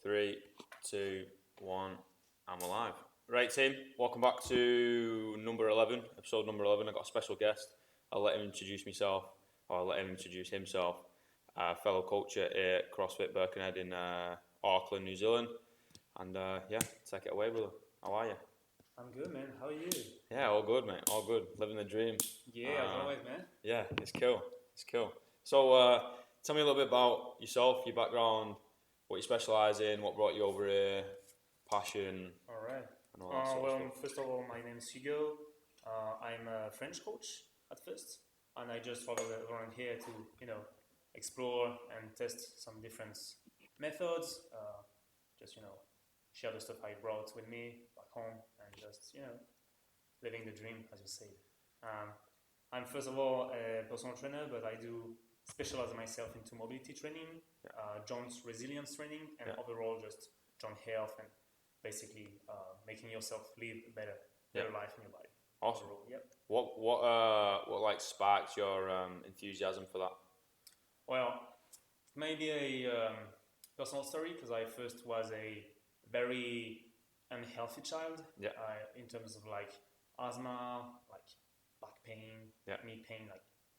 3, 2, 1, I'm alive. Right, team, welcome back to number 11, episode number 11. I've got a special guest. I'll let him introduce himself. Fellow coach at CrossFit Birkenhead in Auckland, New Zealand. And take it away, brother. How are you? I'm good, man. How are you? Yeah, all good, mate. All good. Living the dream. Yeah, as always, man. Yeah, it's cool. So, tell me a little bit about yourself, your background, what you specialise in, what brought you over here, passion. All right. And all that sort of stuff. First of all, my name is Hugo. I'm a French coach at first, and I just traveled around here to, explore and test some different methods. Share the stuff I brought with me back home, and just, living the dream, as you say. I'm first of all a personal trainer, but I do specialize myself into mobility training, joint resilience training, and overall just joint health and basically making yourself live a better life in your body. Awesome. Overall, yep. What sparked your enthusiasm for that? Well, maybe a personal story, because I first was a very unhealthy child. In terms of asthma, back pain, knee pain,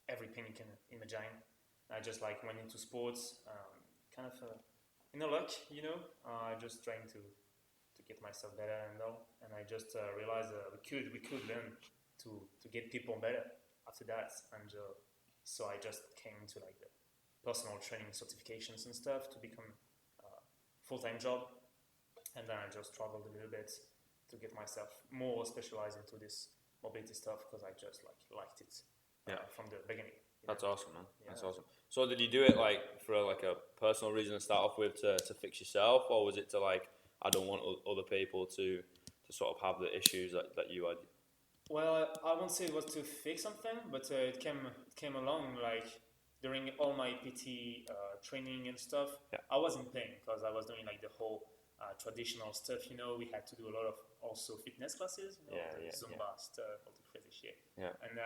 every pain you can imagine. I just went into sports, kind of luck, just trying to get myself better and all. And I just realized we could learn to get people better after that. And so I just came into the personal training certifications and stuff to become a full-time job. And then I just traveled a little bit to get myself more specialized into this mobility stuff, because I just liked it from the beginning. That's awesome, man. Yeah. That's awesome. So did you do it for a personal reason to start off with to fix yourself, or was it to I don't want other people to sort of have the issues that you had? Well, I won't say it was to fix something, but it came along during all my PT training and stuff. I was in pain because I was doing the whole traditional stuff. We had to do a lot of also fitness classes, Zumba stuff, all the crazy shit. Yeah. And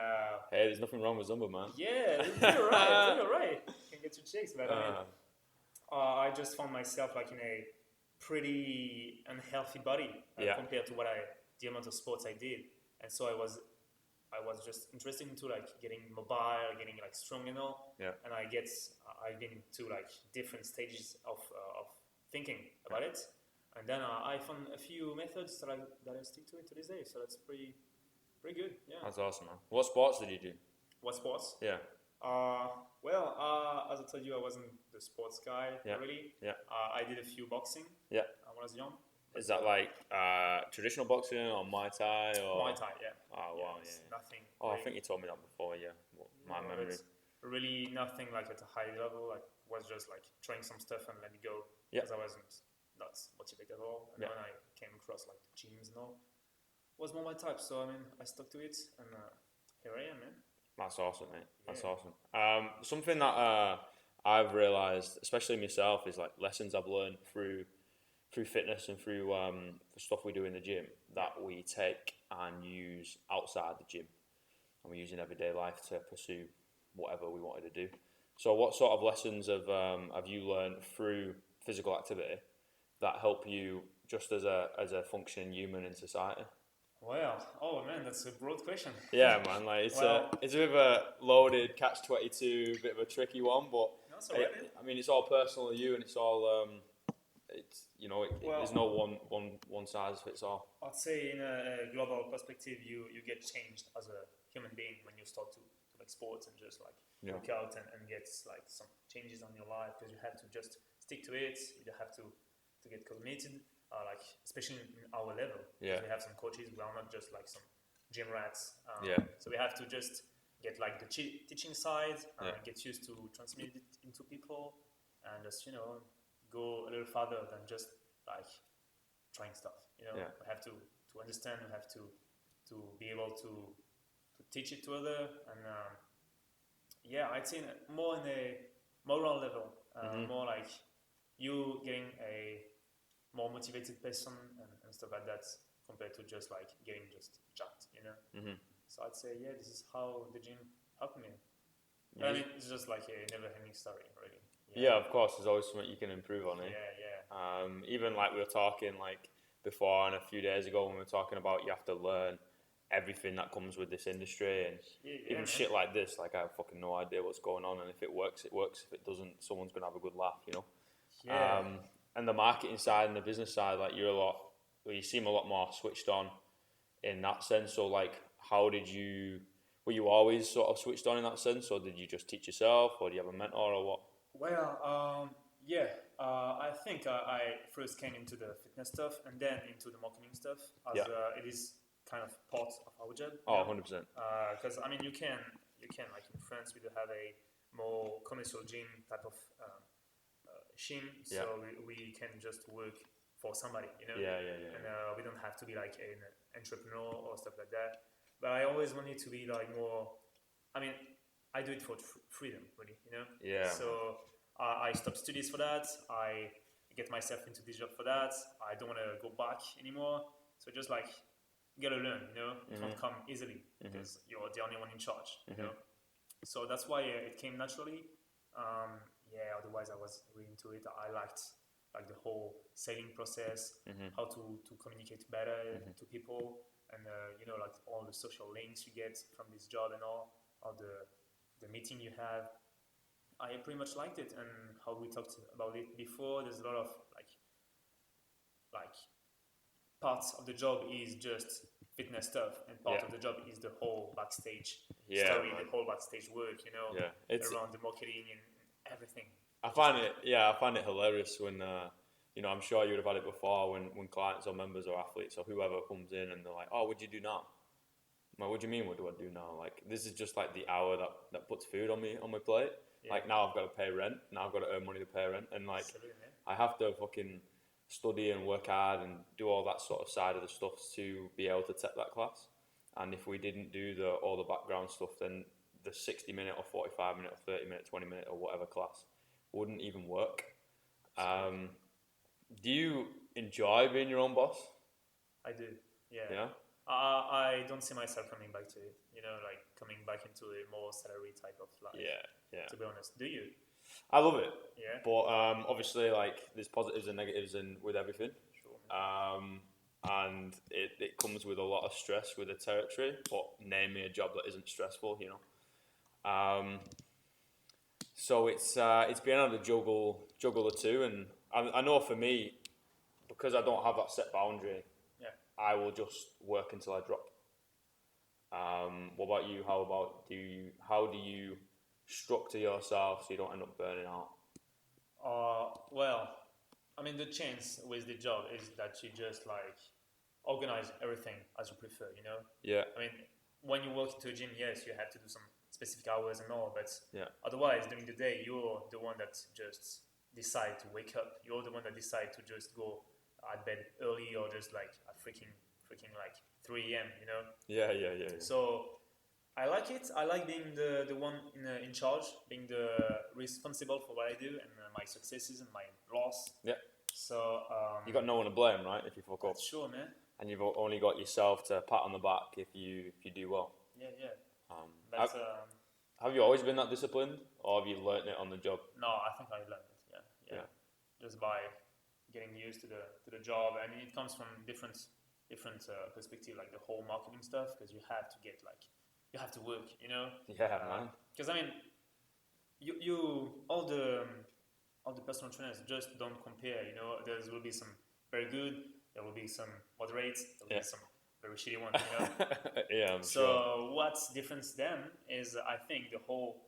hey, there's nothing wrong with Zumba, man. Yeah, you're right. You can get your chicks, but I just found myself in a pretty unhealthy body compared to the amount of sports I did, and so I was just interested into getting mobile, getting strong and all. Yeah. And I've been to different stages of thinking about it, and then I found a few methods that I stick to this day. So that's pretty good. Yeah. That's awesome, man. What sports did you do? What sports? Yeah. As I told you, I wasn't the sports guy really. Yeah. I did a few boxing. Yeah. When I was young. Is that traditional boxing or Muay Thai or? Muay Thai, yeah. Oh wow, It's yeah. nothing. Oh, I think you told me that before. Yeah. My memory. It's really nothing at a high level. Was just trying some stuff and let it go. Yeah. Because I wasn't that motivated at all. And when I came across gyms and all, it was more my type. So I stuck to it, and here I am, man. That's awesome, mate. That's awesome. Something that I've realised, especially myself, is lessons I've learned through fitness and through the stuff we do in the gym that we take and use outside the gym, and we use in everyday life to pursue whatever we wanted to do. So what sort of lessons have you learned through physical activity that help you just as a functioning human in society? Well, oh man, that's a broad question. Yeah, man, it's a bit of a loaded catch-22, bit of a tricky one, but it's all personal to you, and it's all there's no one size fits all. I'd say in a global perspective, you get changed as a human being when you start to sports and just work out and get some changes on your life, because you have to just stick to it. You have to get committed. Especially in our level, we have some coaches. We are not just some gym rats. So we have to just get the teaching side, get used to transmit it into people, and just go a little farther than just trying stuff. We have to understand. We have to be able to teach it to others, and I'd say more in a moral level, more you getting a more motivated person and stuff like that, compared to just getting just jacked, So I'd say this is how the gym helped me. But it's just a never-ending story, really. Yeah, of course. There's always something you can improve on it. Yeah. even like we were talking like before and a few days ago when we were talking about you have to learn everything that comes with this industry, and even shit like this, like I have fucking no idea what's going on, and if it works, it works. If it doesn't, someone's gonna have a good laugh, you know. Yeah. And the marketing side and the business side, like you seem a lot more switched on in that sense. So like, were you always sort of switched on in that sense, or did you just teach yourself, or do you have a mentor, or what? Well, yeah. I think I first came into the fitness stuff and then into the marketing stuff, as it is kind of part of our job. Oh, 100%. Because I mean, you can like in France, we do have a more commercial gym type of gym, so we can just work for somebody, you know. And we don't have to be like an entrepreneur or stuff like that. But I always wanted to be like more. I mean, I do it for freedom, really, you know. Yeah. So I stopped studies for that. I get myself into this job for that. I don't want to go back anymore. So just like you gotta learn, you know. It won't come easily because you're the only one in charge, you know. So that's why it came naturally. Otherwise I was really into it. I liked like the whole selling process, how to communicate better to people, and you know, like all the social links you get from this job and all the meeting you have. I pretty much liked it, and how we talked about it before, there's a lot of like parts of the job is just fitness stuff, and part of the job is the whole backstage story, the whole backstage work, you know, around the marketing and everything. I find it hilarious when you know, I'm sure you would have had it before when clients or members or athletes or whoever comes in and they're like, oh, what'd you do now? I'm like, what do you mean, what do I do now? Like, this is just like the hour that puts food on my plate. Like, now I've got to pay rent, now I've got to earn money to pay rent, and like, I have to fucking study and work hard and do all that sort of side of the stuff to be able to take that class. And if we didn't do all the background stuff, then the 60-minute or 45-minute or 30-minute, 20-minute or whatever class wouldn't even work. Do you enjoy being your own boss? I do, yeah. Yeah? I don't see myself coming back to it, you know, like coming back into a more salary type of life. Yeah. To be honest, do you? I love it. Yeah. But obviously, like, there's positives and negatives with everything. Sure. And it comes with a lot of stress with the territory. But name me a job that isn't stressful, you know. So it's being able to juggle the two, and I know for me, because I don't have that set boundary, I will just work until I drop. What about you? How do you structure yourself so you don't end up burning out? Well, I mean, the chance with the job is that you just like organize everything as you prefer, you know? Yeah. I mean, when you work into a gym, yes, you have to do some specific hours and all, but otherwise, during the day, you're the one that just decide to wake up. You're the one that decide to just go at bed early or just like at freaking like 3 a.m., you know? Yeah. So I like it. I like being the one in charge, being the responsible for what I do and my successes and my loss. Yeah. So you got no one to blame, right? If you fuck up. Sure, man. And you've only got yourself to pat on the back if you do well. Yeah. Have you always been that disciplined, or have you learned it on the job? No, I think I learned it. Yeah. Just by getting used to the job, and it comes from different perspective, like the whole marketing stuff, because you have to work, you know. Yeah, man. Because I mean, you all the personal trainers just don't compare, you know. There will be some very good, there will be some moderate, there will be some very shitty ones, you know. Yeah, I'm so sure. what's difference then is, I think, the whole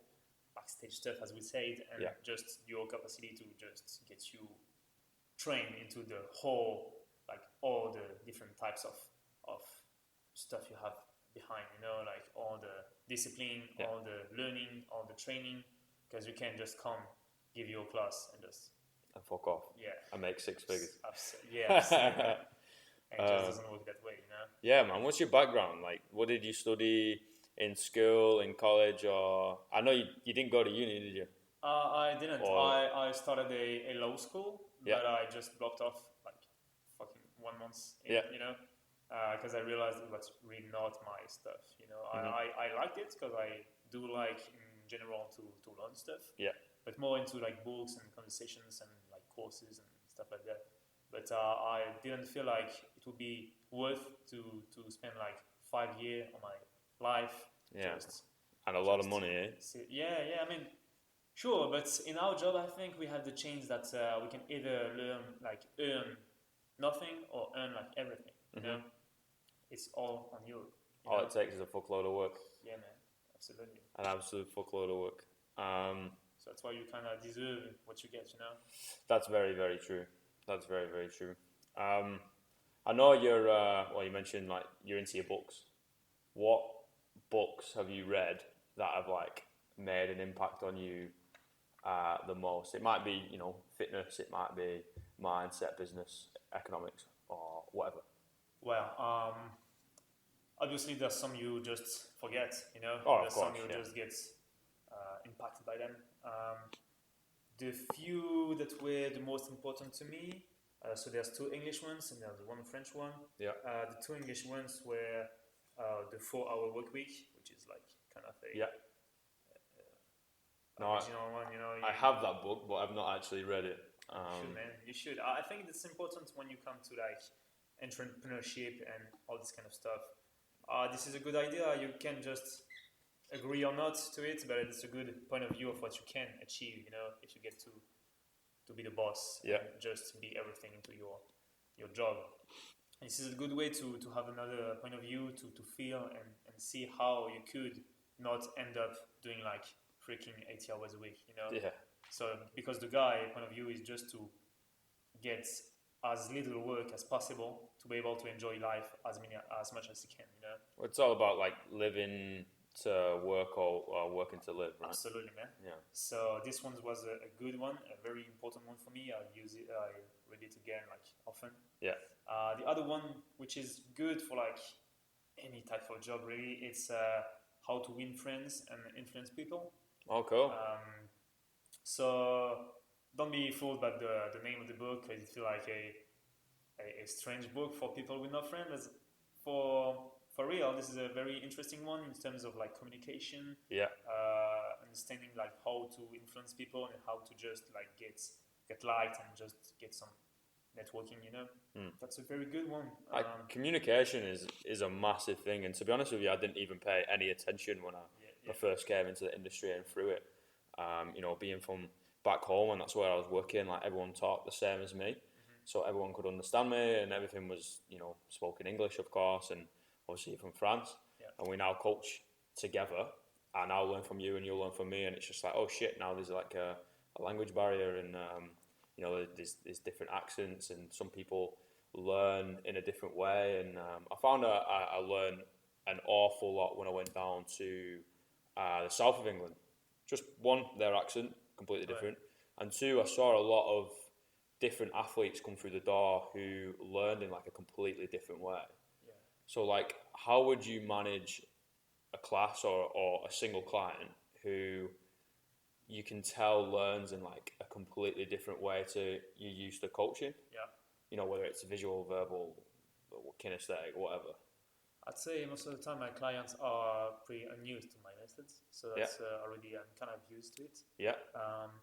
backstage stuff, as we said, and just your capacity to just get you trained into the whole, like all the different types of stuff you have behind, you know, like all the discipline, all the learning, all the training, because you can't just come, give you a class and just fuck off. Yeah. And make six figures. Yeah. It just doesn't work that way, you know? Yeah, man. What's your background? Like, what did you study in school, in college, or... I know you didn't go to uni, did you? I didn't. I started a law school, but I just blocked off like fucking 1 month in, you know? Because I realized it was really not my stuff, you know? I liked it because I do like, in general, to learn stuff. Yeah. But more into like books and conversations and like courses and stuff like that. but I didn't feel like it would be worth to spend like 5 years of my life. Yeah. Just And a lot of money, eh? yeah. I mean, sure, but in our job, I think we have the chance that we can either earn nothing or earn like everything. You know, it's all on you. All it takes is a fuckload of work. Yeah, man, absolutely. An absolute fuckload of work. So that's why you kind of deserve what you get. You know. That's very, very true. That's very, very true. I know you're. Well, you mentioned like you're into your books. What books have you read that have like made an impact on you the most? It might be, fitness. It might be mindset, business, economics, or whatever. Well, obviously there's some you just forget. You know. Oh, there's of course, some you just get impacted by them. The few that were the most important to me. So there's 2 English ones and there's 1 French one. Yeah. The 2 English ones were the 4-hour work week, which is like kind of a original one. You know, I have that book, but I've not actually read it. You should, man. You should. I think it's important when you come to like entrepreneurship and all this kind of stuff. This is a good idea. You can just agree or not to it, but it's a good point of view of what you can achieve. You know, if you get to be the boss, and just be everything into your job. And this is a good way to have another point of view, to feel and see how you could not end up doing like freaking 80 hours a week, you know? Yeah. So because the guy point of view is just to get as little work as possible to be able to enjoy life as much as he can, you know? Well, it's all about like living to work or working to live, right? Absolutely, man. Yeah. So this one was a good one, a very important one for me. I read it again like often. Yeah. The other one, which is good for like any type of job, really, it's how to win friends and influence people. Oh, cool. So don't be fooled by the name of the book, because it feels like a strange book for people with no friends. For real, this is a very interesting one in terms of like communication, understanding like how to influence people and how to just like get liked and just get some networking, you know. That's a very good one. Communication is a massive thing, and to be honest with you, I didn't even pay any attention when I first came into the industry and through it. Being from back home, and that's where I was working, like everyone talked the same as me, so everyone could understand me, and everything was spoken English, of course, and obviously from France, and we now coach together, and I'll learn from you and you'll learn from me, and it's just like, oh shit, now there's like a language barrier, and there's different accents, and some people learn in a different way, and I found I learned an awful lot when I went down to the south of England. Just one, their accent, completely different, and 2, I saw a lot of different athletes come through the door who learned in like a completely different way. So like, how would you manage a class or a single client who you can tell learns in like a completely different way to you used to coaching? Whether it's visual, verbal, kinesthetic, whatever. I'd say most of the time my clients are pretty unused to my methods, so that's already I'm kind of used to it.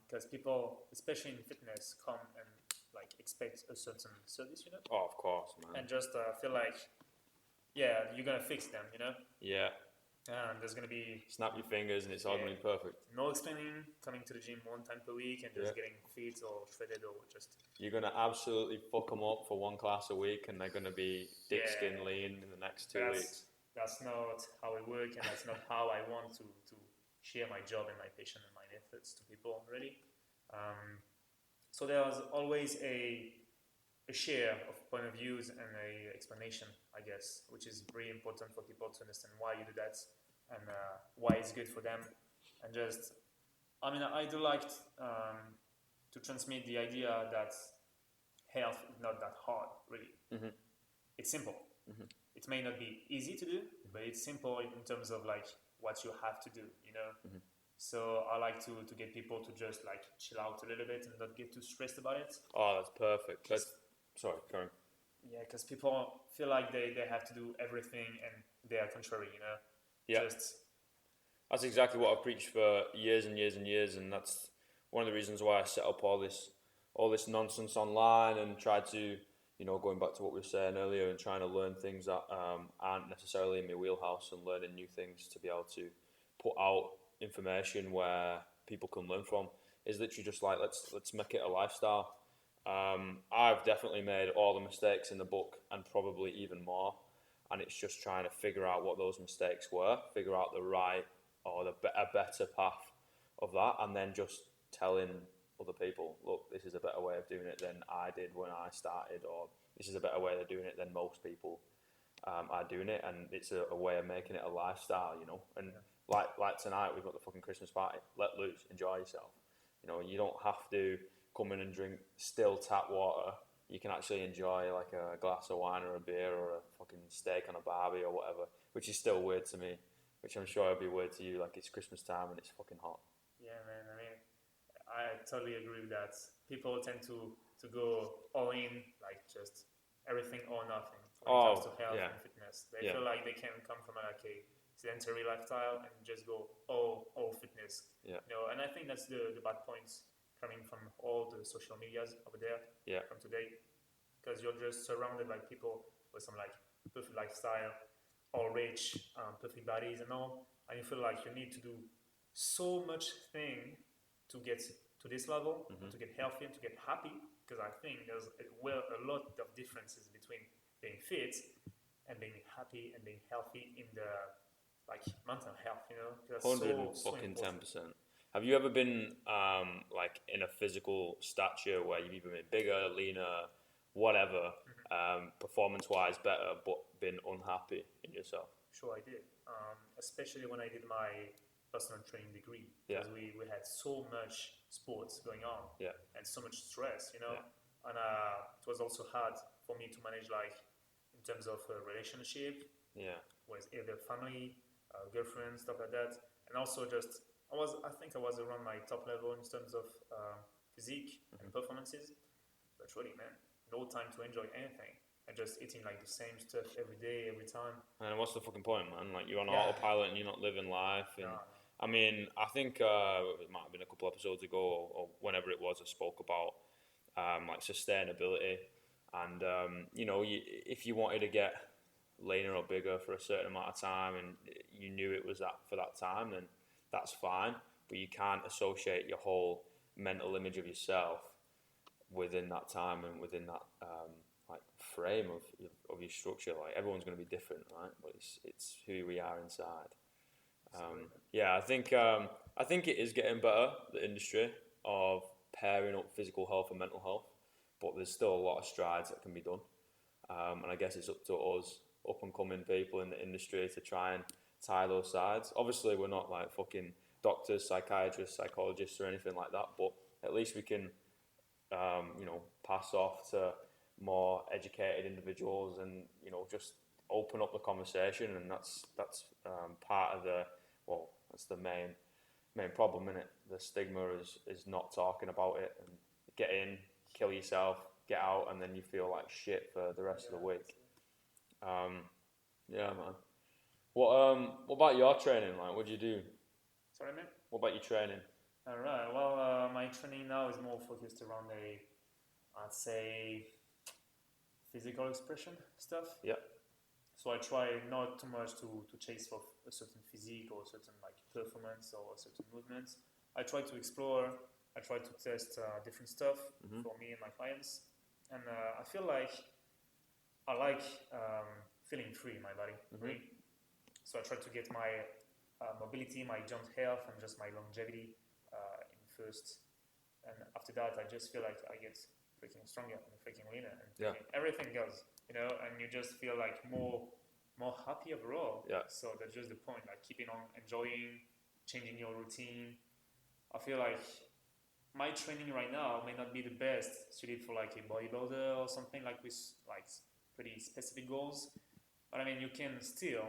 Because people, especially in fitness, come and like expect a certain service, you know. Oh, of course, man. And just feel like, you're gonna fix them, you know. And there's gonna be snap your fingers and it's all gonna be perfect. No explaining, coming to the gym 1 time per week and just getting fit or shredded or just. You're gonna absolutely fuck them up for 1 class a week, and they're gonna be thick skin lean in the next 2 weeks. That's not how it works, and that's not how I want to share my job and my passion and my efforts to people, really. So there's always a share of point of views and a explanation, I guess, which is really important for people to understand why you do that and why it's good for them. And just, I do like to transmit the idea that health is not that hard, really. It's simple. It may not be easy to do, but it's simple in terms of like what you have to do, you know. So I like to get people to just like chill out a little bit and not get too stressed about it. Oh, that's perfect. Sorry, Karen. Yeah, because people feel like they have to do everything and they are contrary, you know. Yeah. That's exactly what I've preached for years and years and years, and that's one of the reasons why I set up all this all this nonsense online and try to, you know, going back to what we were saying earlier and trying to learn things that aren't necessarily in my wheelhouse and learning new things to be able to put out information where people can learn from is literally just like let's make it a lifestyle. I've definitely made all the mistakes in the book and probably even more, and it's just trying to figure out what those mistakes were, figure out the right or a better path of that, and then just telling other people, look, this is a better way of doing it than I did when I started, or this is a better way of doing it than most people are doing it, and it's a way of making it a lifestyle, you know. And like tonight, we've got the fucking Christmas party. Let loose, enjoy yourself. You know, you don't have to come in and drink still tap water. You can actually enjoy like a glass of wine or a beer or a fucking steak on a barbie or whatever, which is still weird to me, which I'm sure it'll be weird to you. Like, it's Christmas time and it's fucking hot. Yeah, man. I mean, I totally agree with that. People tend to go all in, like just everything or nothing when it comes to health and fitness. They feel like they can come from like a sedentary lifestyle and just go all fitness. Yeah. You know, and I think that's the bad points coming from all the social medias over there from today, because you're just surrounded by people with some like perfect lifestyle, all rich, perfect bodies and all, and you feel like you need to do so much thing to get to this level, to get healthy and to get happy, because I think there's a lot of differences between being fit and being happy and being healthy in the like mental health, you know. 110%. Have you ever been like in a physical stature where you've either been bigger, leaner, whatever, performance-wise better, but been unhappy in yourself? Sure, I did. Especially when I did my personal training degree, because we had so much sports going on and so much stress, you know. And it was also hard for me to manage, like, in terms of a relationship with either family, girlfriend, stuff like that, and also just I think I was around my top level in terms of physique and performances, but really, man, no time to enjoy anything and just eating like the same stuff every day, every time. And what's the fucking point, man? Like, you're on autopilot and you're not living life. And No. I mean, I think it might have been a couple episodes ago or whenever it was, I spoke about like sustainability, and you know, if you wanted to get leaner or bigger for a certain amount of time and you knew it was that for that time, then that's fine, but you can't associate your whole mental image of yourself within that time and within that like frame of your structure. Like, everyone's going to be different, right? But it's who we are inside. I think it is getting better, the industry of pairing up physical health and mental health, but there's still a lot of strides that can be done. And I guess it's up to us up and coming people in the industry to try and tie those sides. Obviously, we're not like fucking doctors, psychiatrists, psychologists, or anything like that, but at least we can, you know, pass off to more educated individuals and, you know, just open up the conversation. And that's part of that's the main problem in it. The stigma is not talking about it, and get in, kill yourself, get out, and then you feel like shit for the rest of the week. Yeah, man. What about your training? Like, what do you do? Sorry, man? What about your training? All right. Well, my training now is more focused around I'd say, physical expression stuff. Yeah. So I try not too much to chase for a certain physique or a certain like performance or a certain movements. I try to explore. I try to test different stuff for me and my clients, and I feel like I like feeling free in my body. Really. So I try to get my mobility, my joint health, and just my longevity in first. And after that, I just feel like I get freaking stronger and freaking leaner, and everything goes, you know, and you just feel like more happy overall. Yeah. So that's just the point, like keeping on enjoying, changing your routine. I feel like my training right now may not be the best suited for like a bodybuilder or something like with like pretty specific goals, but I mean, you can still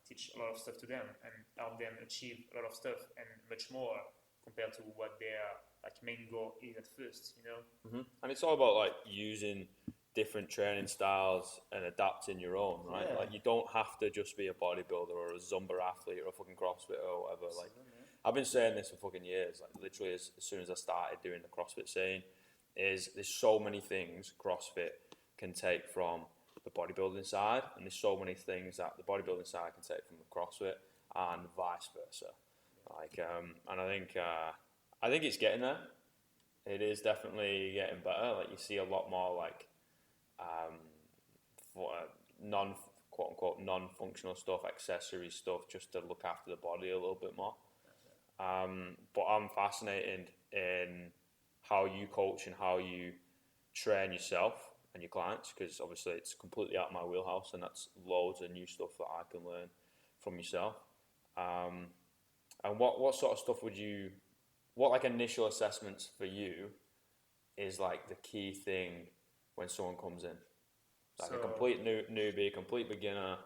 teach a lot of stuff to them and help them achieve a lot of stuff and much more compared to what their like main goal is at first, you know. And it's all about like using different training styles and adapting your own, right? Yeah. Like, you don't have to just be a bodybuilder or a Zumba athlete or a fucking CrossFit or whatever. Like, I've been saying this for fucking years. Like, literally as soon as I started doing the CrossFit scene is there's so many things CrossFit can take from the bodybuilding side, and there's so many things that the bodybuilding side can take from the CrossFit, and vice versa. And I think it's getting there. It is definitely getting better. Like you see a lot more like quote unquote non-functional stuff, accessory stuff, just to look after the body a little bit more. But I'm fascinated in how you coach and how you train yourself and your clients, because obviously it's completely out of my wheelhouse, and that's loads of new stuff that I can learn from yourself. And what sort of stuff what like initial assessments for you is like the key thing when someone comes in? Like a complete newbie, complete beginner.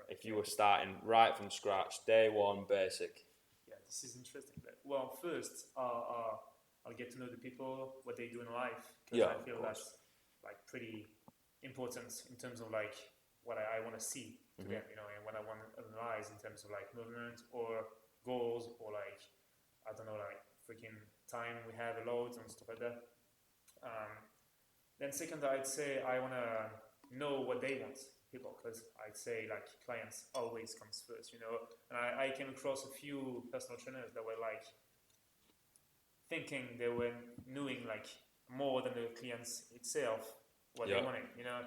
If you were starting right from scratch, day one, basic. Yeah, this is interesting. Well, first, I'll get to know the people, what they do in life, because I feel that's like pretty important in terms of like what I want to see to them, you know, and what I want to analyze in terms of like movement or goals or like, I don't know, like freaking time we have loads and stuff like that. Then second, I'd say I want to know what they want, people, because I'd say like clients always comes first, you know. And I came across a few personal trainers that were like thinking they were knowing like more than the clients itself what they wanted, you know.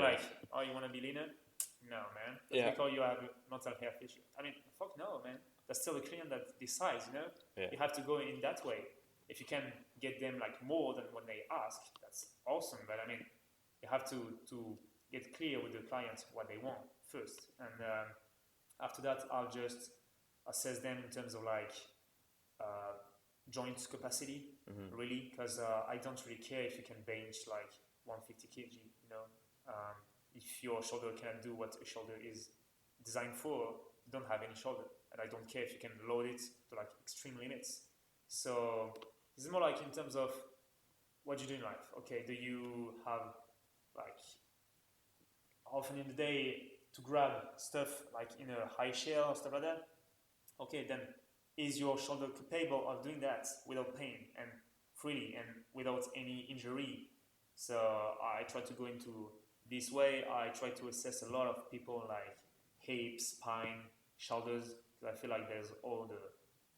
Like, oh, you want to be leaner? No, man. That's because you have mental health issue. I mean, fuck no, man. That's still the client that decides, you know. You have to go in that way. If you can get them like more than when they ask, that's awesome. But I mean, you have to get clear with the clients what they want first, and after that, I'll just assess them in terms of like joint capacity, really, because I don't really care if you can bench like 150 kg, you know. If your shoulder can't do what a shoulder is designed for, you don't have any shoulder, and I don't care if you can load it to like extreme limits. So this is more like in terms of what you do in life. Okay, do you have like often in the day to grab stuff like in a high shell or stuff like that? Okay, then is your shoulder capable of doing that without pain and freely and without any injury? So I try to go into this way. I try to assess a lot of people like hips, spine, shoulders, because I feel like there's all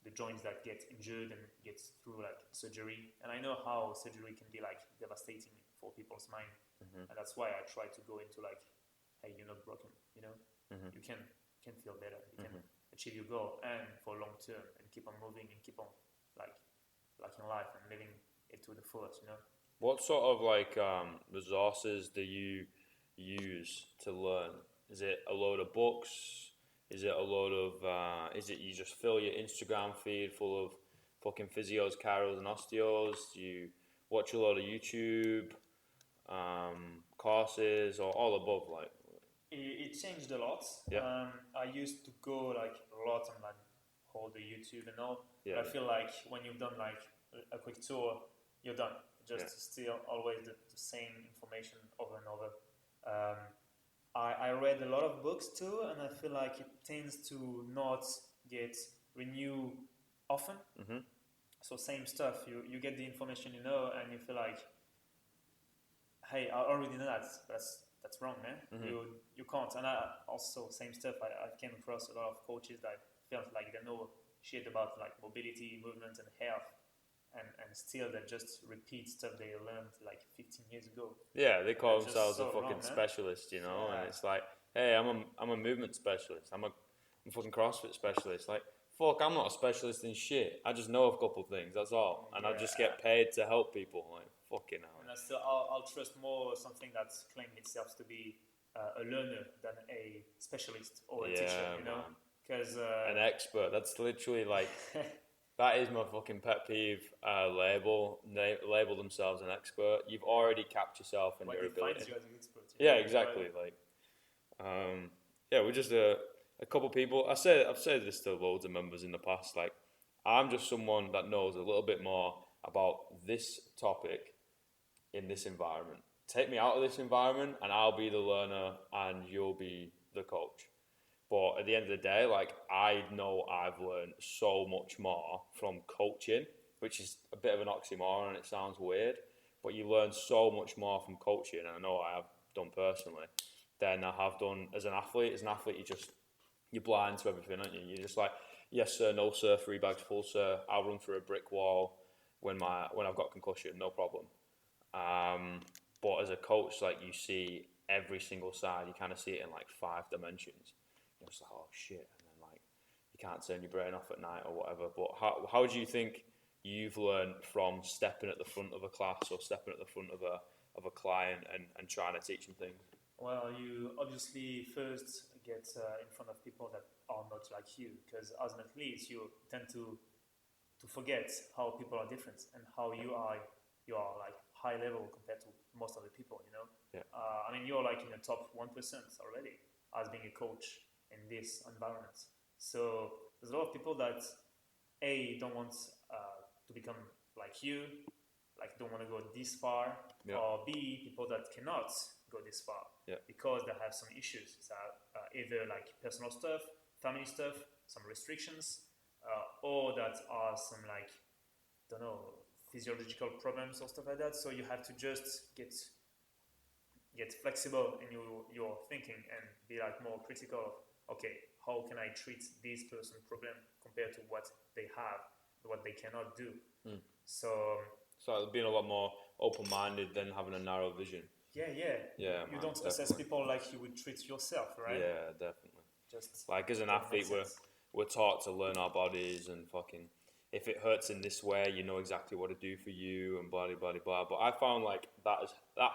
the joints that get injured and get through like surgery, and I know how surgery can be like devastating for people's mind, and that's why I try to go into like, hey, you're not broken, you know. You can feel better, you can achieve your goal, and for long term, and keep on moving and keep on like in life and living it to the fullest, you know. What sort of like resources do you use to learn? Is it a load of books? Is it a load of, is it you just fill your Instagram feed full of fucking physios, chiros and osteos? Do you watch a lot of YouTube, courses, or all above? Like, it changed a lot. I used to go like a lot on like all the YouTube and all. But I feel like when you've done like a quick tour, you're done. Just still always the same information over and over. I read a lot of books too, and I feel like it tends to not get renewed often. So same stuff, you get the information you know, and you feel like, hey, I already know that. That's wrong, man. You can't. And I also same stuff. I came across a lot of coaches that felt like they know shit about like mobility, movement, and health. And still they just repeat stuff they learned like 15 years ago. Yeah, they call themselves a fucking specialist, you know, and it's like, hey, I'm a movement specialist. I'm a fucking CrossFit specialist. Like, fuck, I'm not a specialist in shit. I just know a couple things, that's all. And I just get paid to help people. Like, fucking hell. And I'll trust more something that's claimed itself to be a learner than a specialist or a teacher, you know? Because an expert, that's literally like... That is my fucking pet peeve. Label themselves an expert. You've already capped yourself in your ability. You as an expert, yeah, exactly. Like, we're just a couple people. I've said this to loads of members in the past. Like, I'm just someone that knows a little bit more about this topic in this environment. Take me out of this environment, and I'll be the learner, and you'll be the coach. But at the end of the day, like, I know I've learned so much more from coaching, which is a bit of an oxymoron and it sounds weird, but you learn so much more from coaching, and I know I have done personally, than I have done as an athlete. As an athlete, you're blind to everything, aren't you? You're just like, yes sir, no sir, 3 bags full sir, I'll run through a brick wall when I've got concussion, no problem. But as a coach, like, you see every single side, you kind of see it in like 5 dimensions. You're just like, oh shit, and then like you can't turn your brain off at night or whatever. But how do you think you've learned from stepping at the front of a class or stepping at the front of a client and trying to teach them things? Well, you obviously first get in front of people that are not like you, because as an athlete, you tend to forget how people are different and how you are like high level compared to most of the people. Yeah. I mean, you're like in the top 1% already as being a coach in this environment. So there's a lot of people that don't want to become like you, like don't want to go this far, Yeah. or B, people that cannot go this far because they have some issues. It's either like personal stuff, family stuff, some restrictions, or that are some like, don't know, physiological problems or stuff like that. So you have to just get flexible in your thinking and be like more critical of, okay, how can I treat this person's problem compared to what they have, what they cannot do. So being a lot more open-minded than having a narrow vision. Yeah, you man, don't assess people like you would treat yourself, right? Yeah, definitely. Just like, as an athlete, we're taught to learn our bodies, and fucking, if it hurts in this way, you know exactly what to do for you, and blah blah blah. But I found like that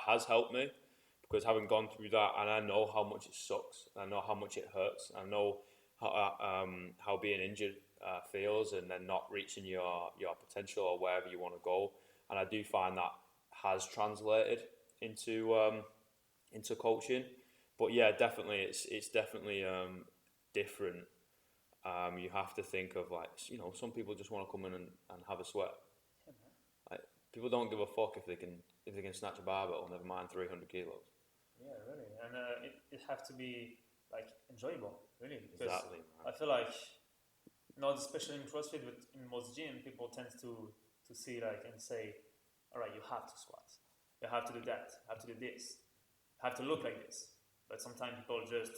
has helped me, because having gone through that, and I know how much it sucks, I know how much it hurts, I know how being injured feels, and then not reaching your potential or wherever you want to go. And I do find that has translated into coaching. But yeah, definitely, it's definitely different. You have to think of, like, some people just want to come in and have a sweat. Like, people don't give a fuck if they can snatch a barbell, never mind 300 kilos. Yeah, really, and it have to be like enjoyable, really. Exactly, man. I feel like, not especially in CrossFit, but in most gym, people tend to see like and say, all right, you have to squat, you have to do that, you have to do this, you have to look like this. But sometimes people just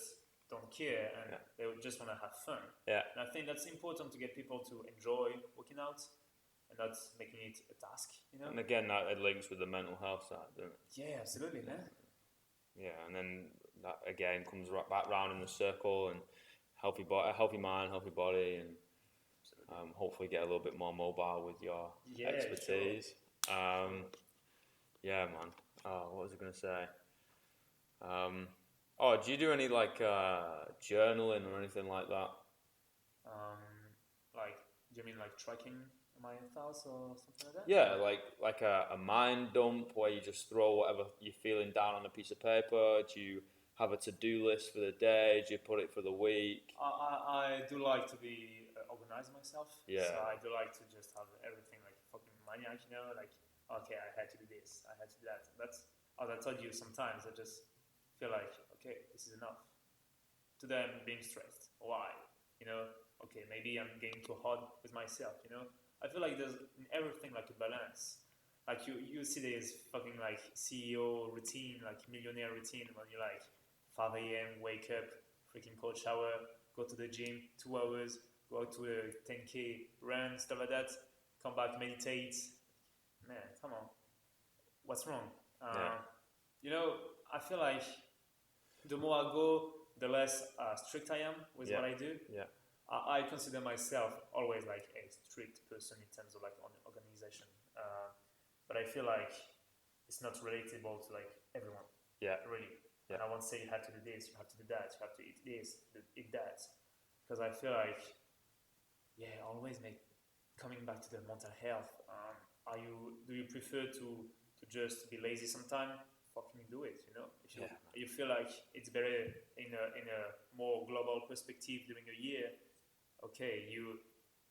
don't care, and they just want to have fun. Yeah. And I think that's important to get people to enjoy working out and not making it a task, And again, that it links with the mental health side, doesn't it? Yeah, absolutely, man. Yeah, and then that again comes back round in the circle, and healthy mind, healthy body, and hopefully get a little bit more mobile with your expertise. Sure. Yeah, man. What was I going to say? Do you do any like journaling or anything like that? Like, do you mean like tracking my thoughts or something like that? Yeah, like a mind dump where you just throw whatever you're feeling down on a piece of paper. Do you have a to-do list for the day? Do you put it for the week? I do like to be organized myself. Yeah. So I do like to just have everything like fucking maniac, like, okay, I had to do this, I had to do that. That's, as I told you, sometimes I just feel like, okay, this is enough. Today I'm being stressed. Why? Okay, maybe I'm getting too hard with myself, I feel like there's in everything like a balance. Like you see there's fucking like CEO routine, like millionaire routine, when you're like 5 a.m., wake up, freaking cold shower, go to the gym, 2 hours, go out to a 10K run, stuff like that, come back, meditate. Man, come on. What's wrong? I feel like the more I go, the less strict I am with what I do. Yeah. I consider myself always like a strict person in terms of like on organization. But I feel like it's not relatable to like everyone. Yeah. Really. Yeah. And I won't say you have to do this, you have to do that, you have to eat this, eat that. Because I feel like, always coming back to the mental health. Do you prefer to just be lazy sometime? Fucking do it, If you feel like it's better in a more global perspective during a year, okay,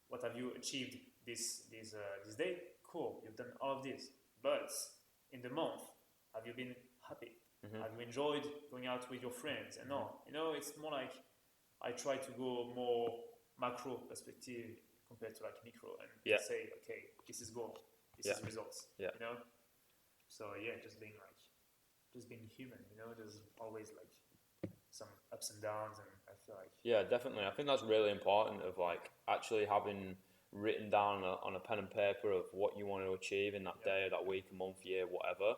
what have you achieved this day? Cool, you've done all of this. But in the month, have you been happy? Mm-hmm. Have you enjoyed going out with your friends and all? It's more like I try to go more macro perspective compared to like micro, and say, okay, this is goal, this is results. Yeah. So yeah, just being human, you know, there's always like some ups and downs, and I feel like Yeah, definitely. I think that's really important of like actually having written down on a pen and paper of what you want to achieve in that day, that week, month, year, whatever.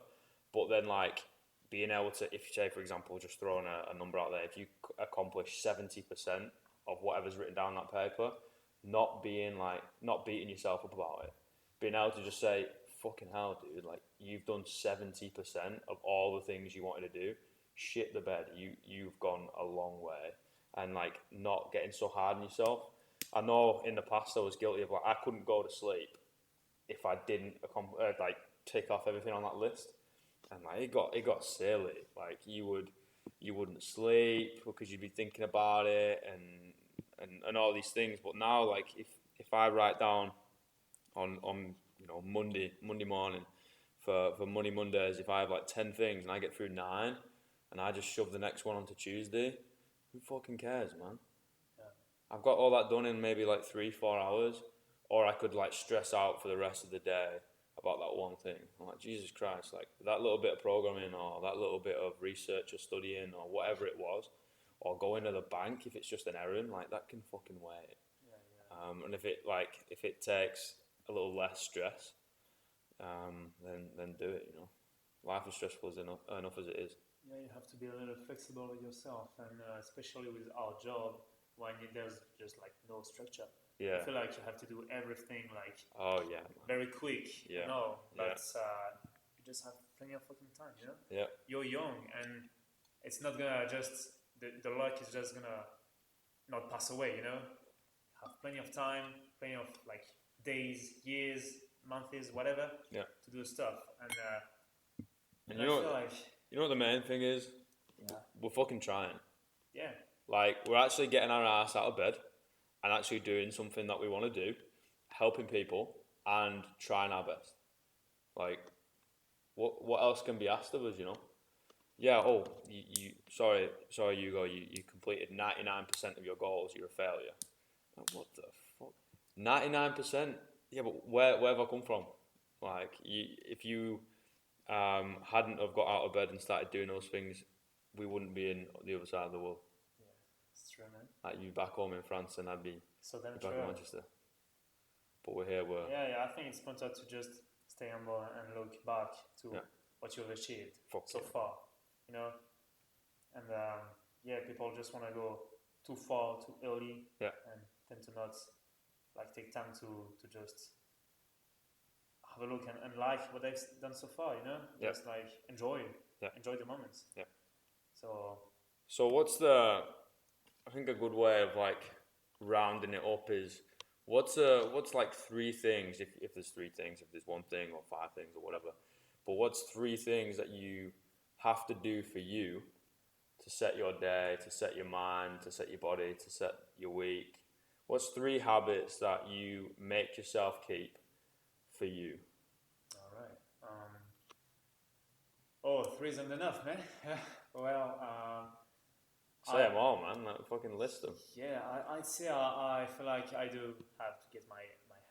But then like being able to, if you say for example, just throwing a number out there, if you accomplish 70% of whatever's written down on that paper, not beating yourself up about it, being able to just say, fucking hell, dude, like you've done 70% of all the things you wanted to do. Shit the bed. You've gone a long way, and like not getting so hard on yourself. I know in the past I was guilty of like I couldn't go to sleep if I didn't like tick off everything on that list, and like it got silly. Like you wouldn't sleep because you'd be thinking about it and all these things. But now like if I write down on Monday morning for Money Mondays, if I have like 10 things and I get through 9 and I just shove the next one onto Tuesday, who fucking cares, man? yeah. I've got all that done in maybe like 3-4 hours, or I could like stress out for the rest of the day about that one thing. I'm like, Jesus Christ, like that little bit of programming or that little bit of research or studying or whatever it was, or going to the bank if it's just an errand, like that can fucking wait. And if it takes a little less stress, then do it. You know, life is stressful enough as it is. Yeah, you have to be a little flexible with yourself, and especially with our job, when there's just like no structure. Yeah. I feel like you have to do everything like Oh yeah, man. very quick. Yeah. No, but you just have plenty of fucking time. You know. Yeah. You're young, and it's not gonna just the luck is just gonna not pass away. You know, have plenty of time, plenty of like days, years, months, whatever. Yeah. To do stuff, and you know what the main thing is? Yeah. We're fucking trying. Yeah. Like we're actually getting our ass out of bed and actually doing something that we want to do, helping people and trying our best. Like what else can be asked of us, you know? Yeah, sorry Hugo, you completed 99% of your goals, you're a failure. Like, what the fuck? 99%? Yeah, but where have I come from? Like if you hadn't have got out of bed and started doing those things, we wouldn't be in the other side of the world. Yeah, it's true, man. Like you back home in France and I'd be back in Manchester. But we're here. Yeah. I think it's important to just stay humble and look back to what you've achieved so far. You know, and people just want to go too far too early. Yeah. And tend to not like take time to just have a look and like what they've done so far, you know? Just like enjoy the moments. Yeah. So what's I think a good way of like rounding it up is what's like 3 things, if there's 3 things, if there's 1 thing or 5 things or whatever, but what's 3 things that you have to do for you to set your day, to set your mind, to set your body, to set your week? What's 3 habits that you make yourself keep for you? All right. 3 isn't enough, man. Well, say them all, man. Like, fucking list them. Yeah, I'd say I feel like I do have to get my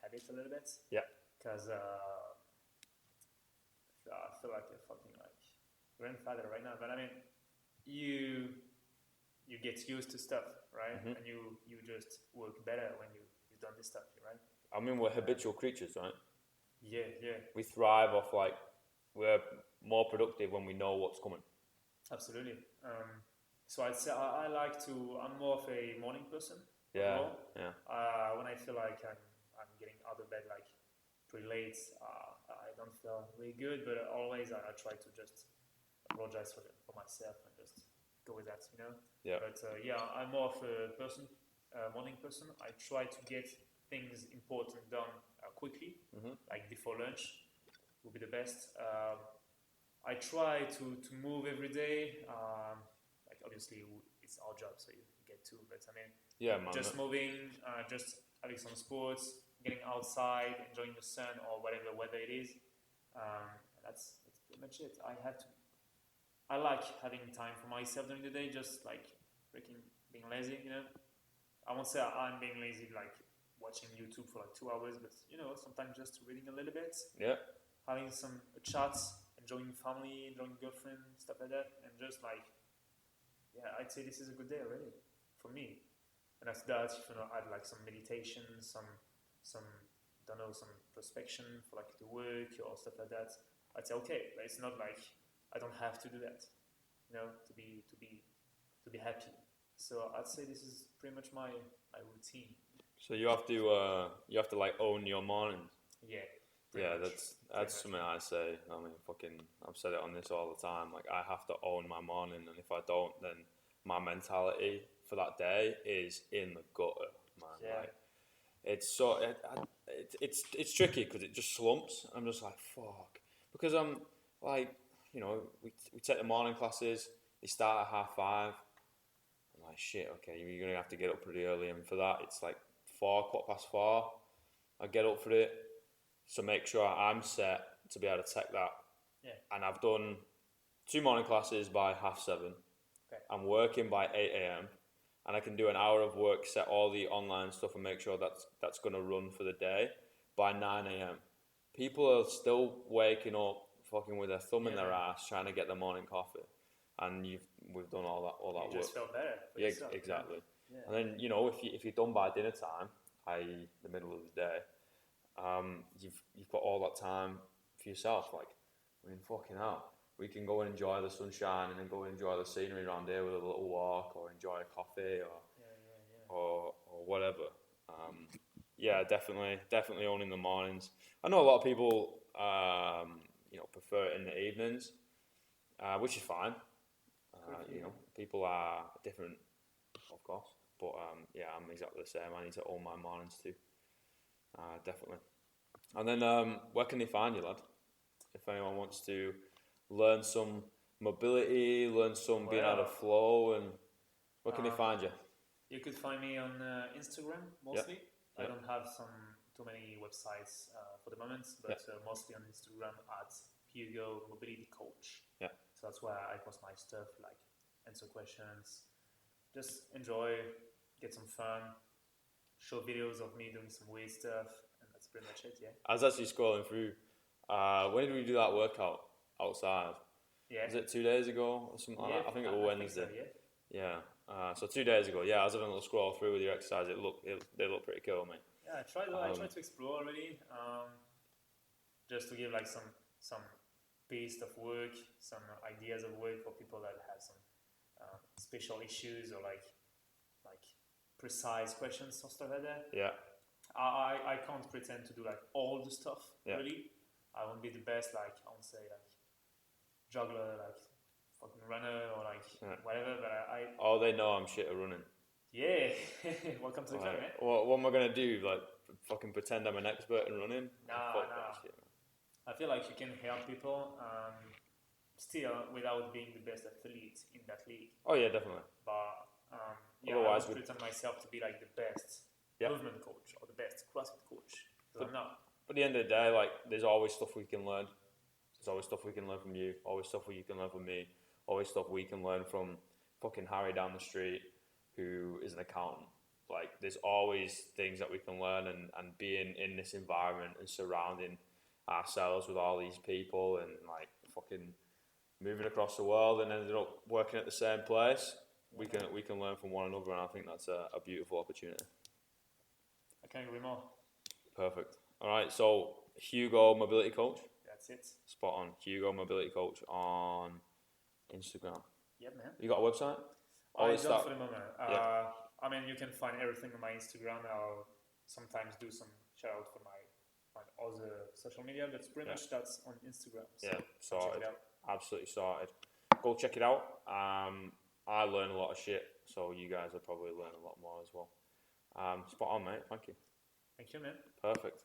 habits a little bit. Yeah. Because I feel like a fucking like grandfather right now. But I mean, you get used to stuff, right? Mm-hmm. And you just work better when you've done this stuff, right? I mean, we're habitual creatures, right? Yeah. We thrive off like we're more productive when we know what's coming. Absolutely. So I'd say I'm more of a morning person. Yeah. When I feel like I'm getting out of bed like pretty late, I don't feel really good. But always I try to just apologize for myself and just go with that, you know. Yeah. But I'm more of a morning person. I try to get things important done quickly, like before lunch would be the best. I try to move every day. Like obviously it's our job, so you get to. But I mean, just moving, just having some sports, getting outside, enjoying the sun or whatever weather it is. That's pretty much it. I like having time for myself during the day, just like freaking being lazy, you know. I won't say I'm being lazy, like watching YouTube for like 2 hours, but you know, sometimes just reading a little bit. Yeah. Having some chats, enjoying family, enjoying girlfriend, stuff like that, and just like, yeah, I'd say this is a good day already for me. And after that, if you know, add like some meditation, some don't know, some prospection for like the work or stuff like that, I'd say okay, but it's not like I don't have to do that, you know, to be happy. So I'd say this is pretty much my routine. So you have to like own your mornings. Yeah. Yeah, Much. that's something I say. I mean, I've said it on this all the time. Like, I have to own my morning, and if I don't, then my mentality for that day is in the gutter, man. Yeah. Like, it's tricky because it just slumps. I'm just like, fuck, because I'm like, you know, we take the morning classes. They start at 5:30. I'm like, shit, okay, you're gonna have to get up pretty early, and for that, it's like 4:15. I get up for it. So make sure I'm set to be able to take that. Yeah. And I've done 2 morning classes by 7:30. Okay. I'm working by 8 a.m. and I can do an hour of work, set all the online stuff, and make sure that's going to run for the day by 9 a.m. People are still waking up, fucking with their thumb in their ass, trying to get their morning coffee, and we've done all that work. You just feel better. Yeah, yourself, exactly. Yeah. And then, you know, if you're done by dinner time, i.e. the middle of the day, you've got all that time for yourself. Like, I mean, fucking hell, we can go and enjoy the sunshine and then go and enjoy the scenery around here with a little walk, or enjoy a coffee, or whatever. Yeah, definitely owning the mornings. I know a lot of people, you know, prefer it in the evenings, which is fine. You know, people are different, of course, but yeah, I'm exactly the same. I need to own my mornings too. Definitely. And then, where can they find you, lad? If anyone wants to learn some mobility, learn some being out of flow, and where can they find you? You could find me on Instagram mostly. Yep. I don't have too many websites for the moment, but mostly on Instagram at Hugo Mobility Coach. Yeah. So that's where I post my stuff, like answer questions, just enjoy, get some fun, show videos of me doing some weird stuff, and that's pretty much it. Yeah. I was actually scrolling through. When did we do that workout outside? Yeah. Was it 2 days ago or something like that? I think it was Wednesday. So, yeah. So 2 days ago. Yeah, I was having a little scroll through with your exercise. They look pretty cool, mate. Yeah, I tried to explore already. Just to give like some piece of work, some ideas of work for people that have some special issues or like precise questions or stuff like that. Yeah. I can't pretend to do like all the stuff, really. I won't be the best, like, I won't say like juggler, like fucking runner or like whatever, but I... Oh, they know I'm shit at running. Yeah. Welcome to the club, man. What am I going to do? Like, fucking pretend I'm an expert in running? Nah. I feel like you can help people still without being the best athlete in that league. Oh, yeah, definitely. But otherwise, I would pretend myself to be like the best movement coach or the best CrossFit coach. But I'm not. But at the end of the day, like, there's always stuff we can learn. There's always stuff we can learn from you. Always stuff you can learn from me. Always stuff we can learn from fucking Harry down the street, who is an accountant. Like, there's always things that we can learn, and being in this environment and surrounding ourselves with all these people and like fucking moving across the world and ended up working at the same place. We can learn from one another, and I think that's a beautiful opportunity. I can't agree more. Perfect. All right, so Hugo Mobility Coach. That's it. Spot on. Hugo Mobility Coach on Instagram. Yep, man. You got a website? I don't for the moment. I mean, you can find everything on my Instagram. I'll sometimes do some shout out for my other social media, but pretty much that's on Instagram. So sorted. Absolutely sorted. Go check it out. I learn a lot of shit, so you guys will probably learn a lot more as well. Spot on, mate. Thank you. Thank you, man. Perfect.